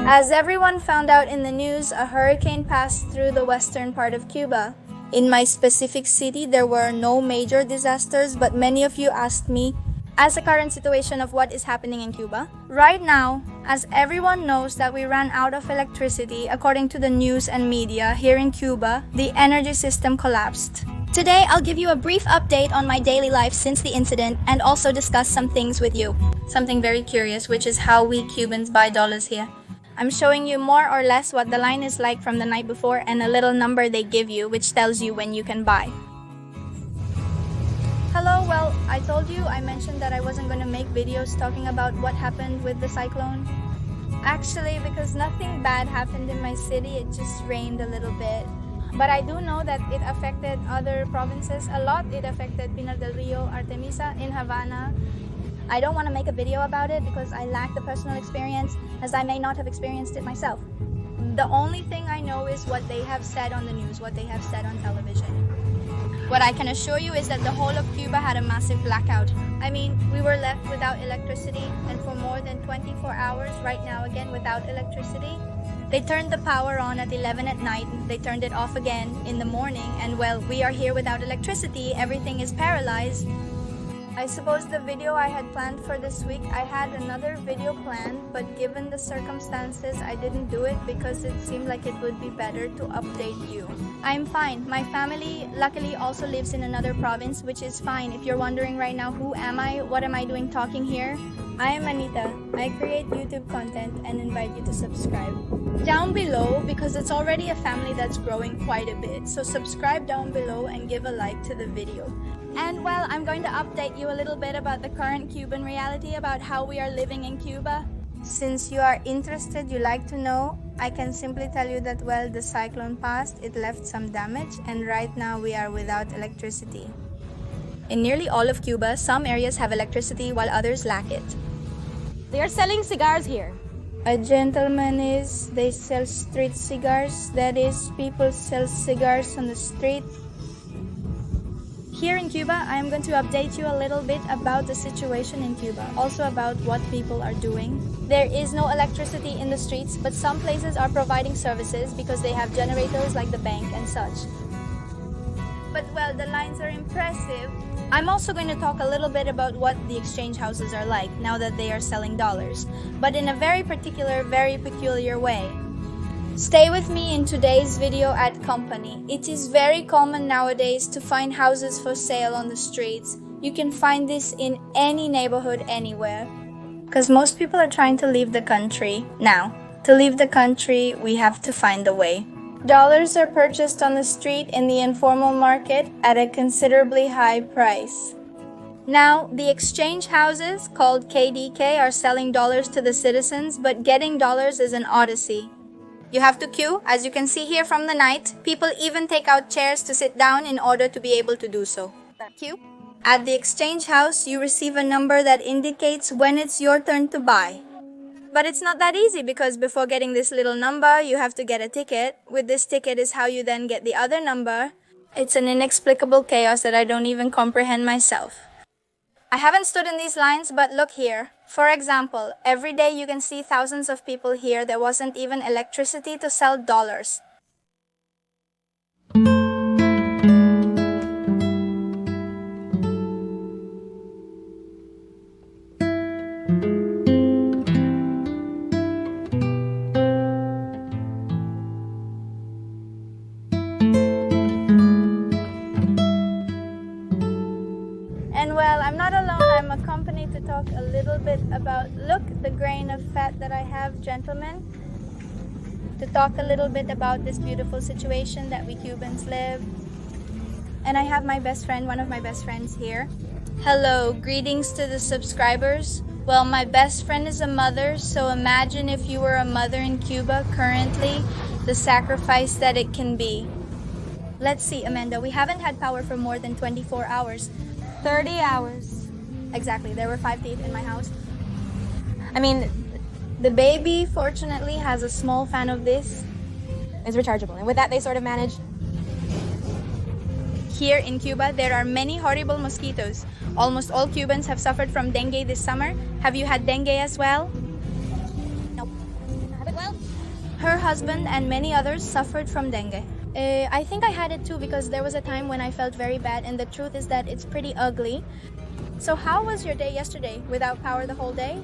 As everyone found out in the news, a hurricane passed through the western part of Cuba. In my specific city, there were no major disasters, but many of you asked me, as the current situation of what is happening in Cuba. Right now, as everyone knows that we ran out of electricity, according to the news and media, here in Cuba, the energy system collapsed. Today, I'll give you a brief update on my daily life since the incident and also discuss some things with you. Something very curious, which is how we Cubans buy dollars here. I'm showing you more or less what the line is like from the night before and a little number they give you, which tells you when you can buy. Hello, well, I told you, I mentioned that I wasn't going to make videos talking about what happened with the cyclone. Actually, because nothing bad happened in my city, it just rained a little bit. But I do know that it affected other provinces a lot. It affected Pinar del Rio, Artemisa, in Havana. I don't want to make a video about it because I lack the personal experience, as I may not have experienced it myself. The only thing I know is what they have said on the news, what they have said on television. What I can assure you is that the whole of Cuba had a massive blackout. I mean, we were left without electricity, and for more than 24 hours right now again without electricity. They turned the power on at 11 at night, they turned it off again in the morning, and well, we are here without electricity, everything is paralyzed. I suppose the video I had planned for this week, I had another video planned, but given the circumstances, I didn't do it because it seemed like it would be better to update you. I'm fine. My family luckily also lives in another province, which is fine. If you're wondering right now, who am I? What am I doing talking here? I am Anita. I create YouTube content and invite you to subscribe. Down below, because it's already a family that's growing quite a bit, so subscribe down below and give a like to the video. And well, I'm going to update you a little bit about the current Cuban reality, about how we are living in Cuba. Since you are interested, you like to know, I can simply tell you that well, the cyclone passed, it left some damage, and right now we are without electricity. In nearly all of Cuba, some areas have electricity while others lack it. They are selling cigars here. A gentleman is, they sell street cigars, that is, people sell cigars on the street. Here in Cuba, I am going to update you a little bit about the situation in Cuba, also about what people are doing. There is no electricity in the streets, but some places are providing services because they have generators like the bank and such. But well, the lines are impressive. I'm also going to talk a little bit about what the exchange houses are like now that they are selling dollars, but in a very particular, very peculiar way. Stay with me in today's video at company. It is very common nowadays to find houses for sale on the streets. You can find this in any neighborhood anywhere. Because most people are trying to leave the country. Now, to leave the country, we have to find a way. Dollars are purchased on the street in the informal market at a considerably high price. Now, the exchange houses, called KDK, are selling dollars to the citizens, but getting dollars is an odyssey. You have to queue, as you can see here from the night. People even take out chairs to sit down in order to be able to do so. Queue. At the exchange house, you receive a number that indicates when it's your turn to buy. But it's not that easy because before getting this little number, you have to get a ticket. With this ticket is how you then get the other number. It's an inexplicable chaos that I don't even comprehend myself. I haven't stood in these lines, but look here. For example, every day you can see thousands of people here. There wasn't even electricity to sell dollars. And well, I'm not alone. I'm accompanied to talk a little bit about, look, the grain of fat that I have, gentlemen. To talk a little bit about this beautiful situation that we Cubans live. And I have my best friend, one of my best friends here. Hello, greetings to the subscribers. Well, my best friend is a mother, so imagine if you were a mother in Cuba currently, the sacrifice that it can be. Let's see, Amanda, we haven't had power for more than 24 hours. 30 hours. Exactly, there were 5 teeth in my house. I mean, the baby fortunately has a small fan of this. It's rechargeable, and with that they sort of managed. Here in Cuba, there are many horrible mosquitoes. Almost all Cubans have suffered from dengue this summer. Have you had dengue as well? Nope. Well, Her husband and many others suffered from dengue. I think I had it too because there was a time when I felt very bad, and the truth is that it's pretty ugly. So how was your day yesterday? Without power the whole day?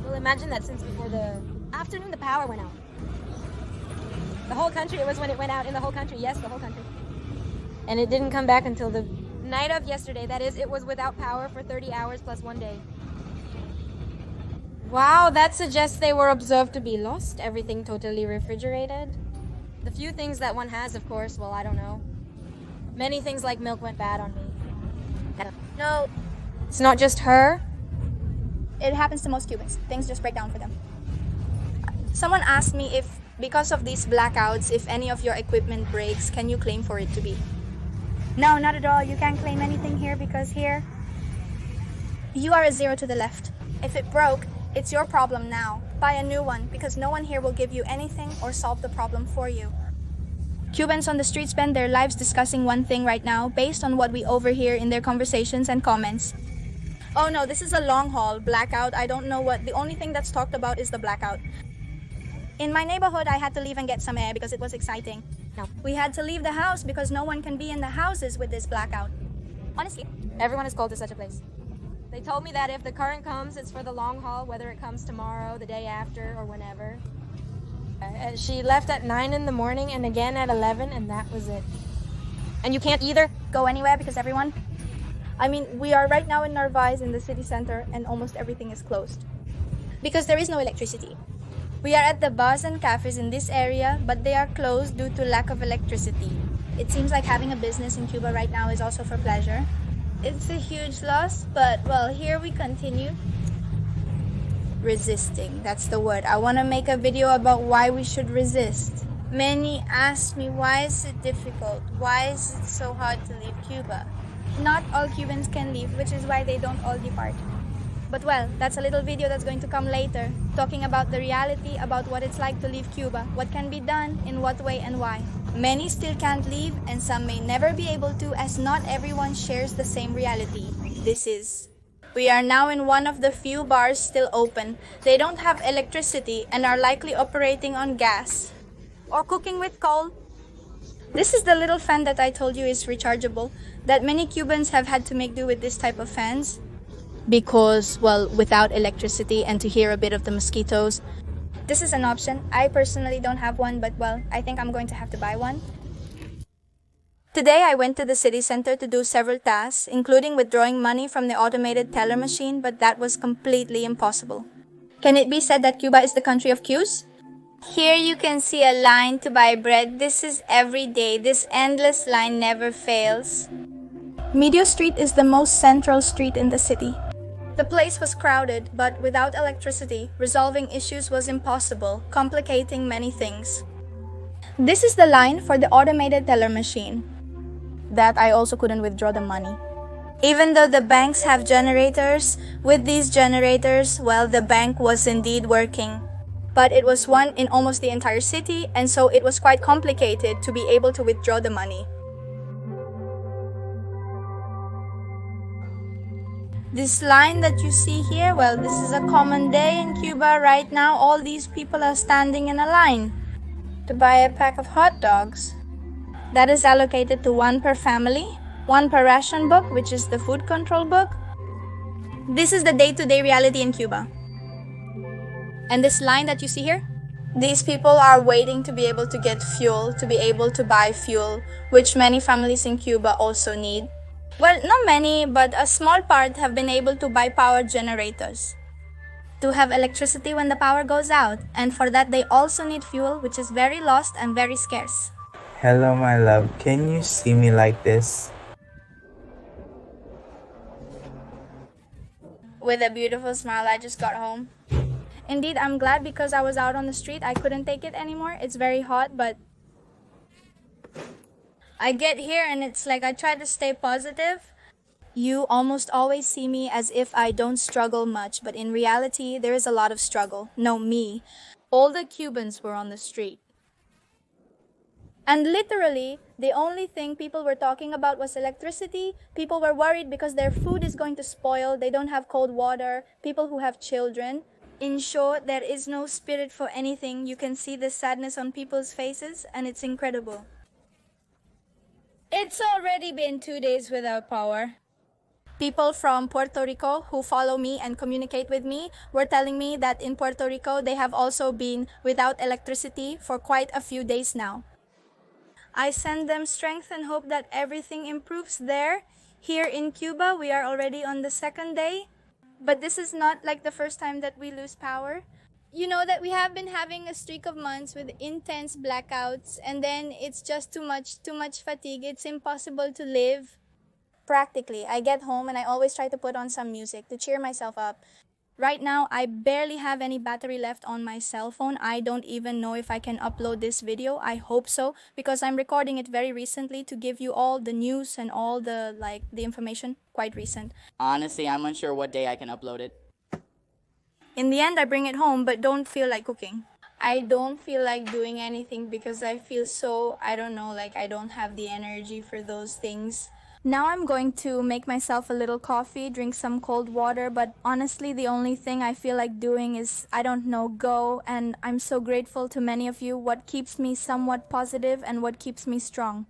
Well, imagine that since before the afternoon the power went out. The whole country, it was when it went out in the whole country. Yes, the whole country. And it didn't come back until the night of yesterday. That is, it was without power for 30 hours plus 1 day. Wow, that suggests they were observed to be lost. Everything totally refrigerated. The few things that one has, of course, well, I don't know. Many things like milk went bad on me. No, It's not just her. it happens to most Cubans. Things just break down for them. Someone asked me if, because of these blackouts, if any of your equipment breaks, can you claim for it to be? No, not at all. You can't claim anything here because here, you are a zero to the left. If it broke, it's your problem now. Buy a new one because no one here will give you anything or solve the problem for you. Cubans on the street spend their lives discussing one thing right now based on what we overhear in their conversations and comments. Oh no, this is a long haul. Blackout, I don't know what. The only thing that's talked about is the blackout. In my neighborhood, I had to leave and get some air because it was exciting. No. We had to leave the house because no one can be in the houses with this blackout. Honestly, Everyone is called to such a place. They told me that if the current comes, it's for the long haul, whether it comes tomorrow, the day after, or whenever. She left at 9 in the morning and again at 11, and that was it. And you can't either? go anywhere because everyone. I mean, we are right now in Narvaez in the city center and almost everything is closed because there is no electricity. We are at the bars and cafes in this area, but they are closed due to lack of electricity. It seems like having a business in Cuba right now is also for pleasure. It's a huge loss, but well, here we continue. Resisting, that's the word. I want to make a video about why we should resist. Many ask me, why is it difficult? Why is it so hard to leave Cuba? Not all Cubans can leave, which is why they don't all depart. But well, that's a little video that's going to come later, talking about the reality about what it's like to leave Cuba, what can be done, in what way and why. Many still can't leave and some may never be able to, as not everyone shares the same reality. We are now in one of the few bars still open. They don't have electricity and are likely operating on gas or cooking with coal. This is the little fan that I told you is rechargeable, that many Cubans have had to make do with this type of fans because, well, without electricity and to hear a bit of the mosquitoes. This is an option. I personally don't have one, but well, I think I'm going to have to buy one. Today I went to the city center to do several tasks, including withdrawing money from the automated teller machine, but that was completely impossible. Can it be said that Cuba is the country of queues? Here you can see a line to buy bread. This is every day. This endless line never fails. Medio Street is the most central street in the city. The place was crowded, but without electricity, resolving issues was impossible, complicating many things. This is the line for the automated teller machine. That I also couldn't withdraw the money. Even though the banks have generators, with these generators, well, the bank was indeed working. But it was one in almost the entire city, and so it was quite complicated to be able to withdraw the money. This line that you see here, well, this is a common day in Cuba right now. All these people are standing in a line to buy a pack of hot dogs. That is allocated to one per family, one per ration book, which is the food control book. This is the day-to-day reality in Cuba. And this line that you see here, these people are waiting to be able to get fuel, to be able to buy fuel, which many families in Cuba also need. Well, not many, but a small part have been able to buy power generators to have electricity when the power goes out, and for that they also need fuel, which is very lost and very scarce. Hello, my love. Can you see me like this? With a beautiful smile, I just got home. Indeed, I'm glad because I was out on the street. I couldn't take it anymore. It's very hot, but I get here and it's like I try to stay positive. You almost always see me as if I don't struggle much, but in reality, there is a lot of struggle. No, me. All the Cubans were on the street. And literally, the only thing people were talking about was electricity. People were worried because their food is going to spoil. They don't have cold water. People who have children. In short, there is no spirit for anything. You can see the sadness on people's faces, and it's incredible. It's already been 2 days without power. People from Puerto Rico who follow me and communicate with me were telling me that in Puerto Rico they have also been without electricity for quite a few days now. I send them strength and hope that everything improves there. Here in Cuba, we are already on the 2nd day. But this is not like the first time that we lose power. You know that we have been having a streak of months with intense blackouts, and then it's just too much fatigue. It's impossible to live. Practically, I get home and I always try to put on some music to cheer myself up. Right now, I barely have any battery left on my cell phone. I don't even know if I can upload this video. I hope so, because I'm recording it very recently to give you all the news and all the information, quite recent. Honestly, I'm unsure what day I can upload it. In the end, I bring it home, but don't feel like cooking. I don't feel like doing anything because I feel so, I don't know, like I don't have the energy for those things. Now I'm going to make myself a little coffee, drink some cold water, but honestly the only thing I feel like doing is, I don't know, go, and I'm so grateful to many of you, what keeps me somewhat positive and what keeps me strong.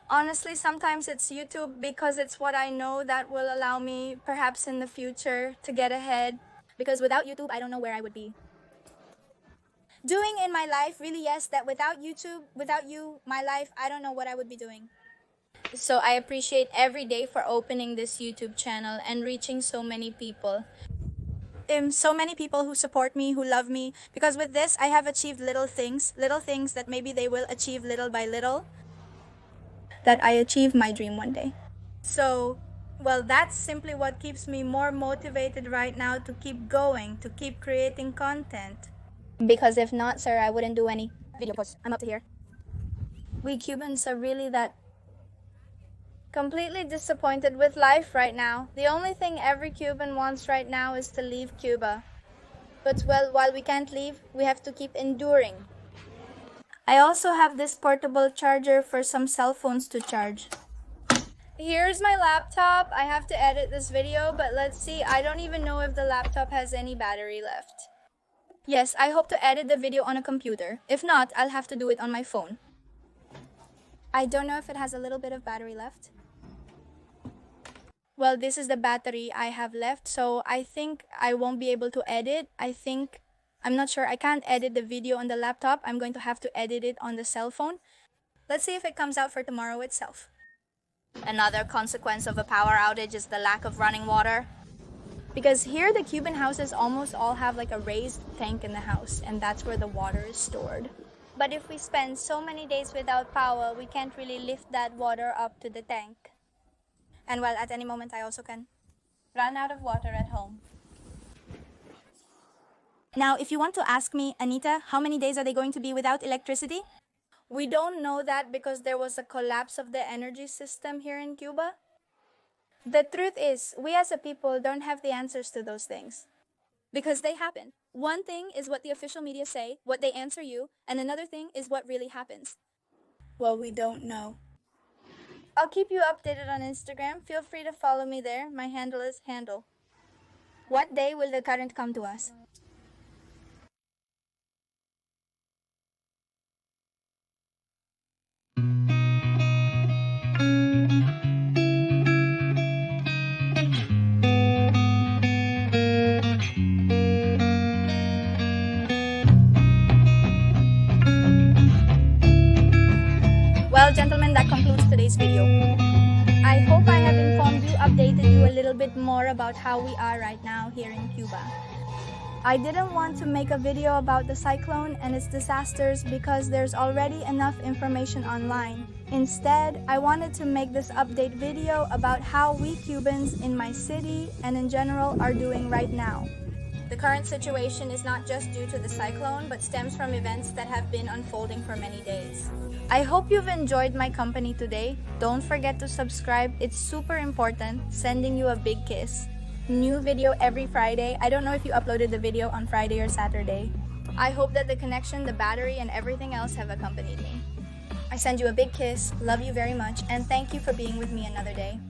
Honestly, sometimes it's YouTube because it's what I know that will allow me, perhaps in the future, to get ahead. Because without YouTube, I don't know where I would be. Doing in my life, really yes, that without YouTube, without you, my life, I don't know what I would be doing. So I appreciate every day for opening this YouTube channel and reaching so many people. So many people who support me, who love me, because with this, I have achieved little things that maybe they will achieve little by little, that I achieve my dream one day. So, well, that's simply what keeps me more motivated right now to keep going, to keep creating content. Because if not, sir, I wouldn't do any video posts. I'm up to here. We Cubans are really that completely disappointed with life right now. The only thing every Cuban wants right now is to leave Cuba. But well, while we can't leave, we have to keep enduring. I also have this portable charger for some cell phones to charge. Here's my laptop. I have to edit this video, but let's see. I don't even know if the laptop has any battery left. Yes, I hope to edit the video on a computer. If not, I'll have to do it on my phone. I don't know if it has a little bit of battery left. Well, this is the battery I have left, so I think I won't be able to edit. I'm not sure. I can't edit the video on the laptop. I'm going to have to edit it on the cell phone. Let's see if it comes out for tomorrow itself. Another consequence of a power outage is the lack of running water. Because here the Cuban houses almost all have like a raised tank in the house, and that's where the water is stored. But if we spend so many days without power, we can't really lift that water up to the tank. And well, at any moment I also can run out of water at home. Now, if you want to ask me, Anita, how many days are they going to be without electricity? We don't know that because there was a collapse of the energy system here in Cuba. The truth is, we as a people don't have the answers to those things. Because they happen. One thing is what the official media say, what they answer you, and another thing is what really happens. Well, we don't know. I'll keep you updated on Instagram. Feel free to follow me there. My handle is handle. What day will the current come to us? Well, gentlemen, that concludes today's video. I hope I have informed you, updated you a little bit more about how we are right now here in Cuba. I didn't want to make a video about the cyclone and its disasters because there's already enough information online. Instead, I wanted to make this update video about how we Cubans in my city and in general are doing right now. The current situation is not just due to the cyclone, but stems from events that have been unfolding for many days. I hope you've enjoyed my company today. Don't forget to subscribe, it's super important. Sending you a big kiss. New video every Friday. I don't know if you uploaded the video on Friday or Saturday. I hope that the connection, the battery, and everything else have accompanied me. I send you a big kiss, love you very much, and thank you for being with me another day.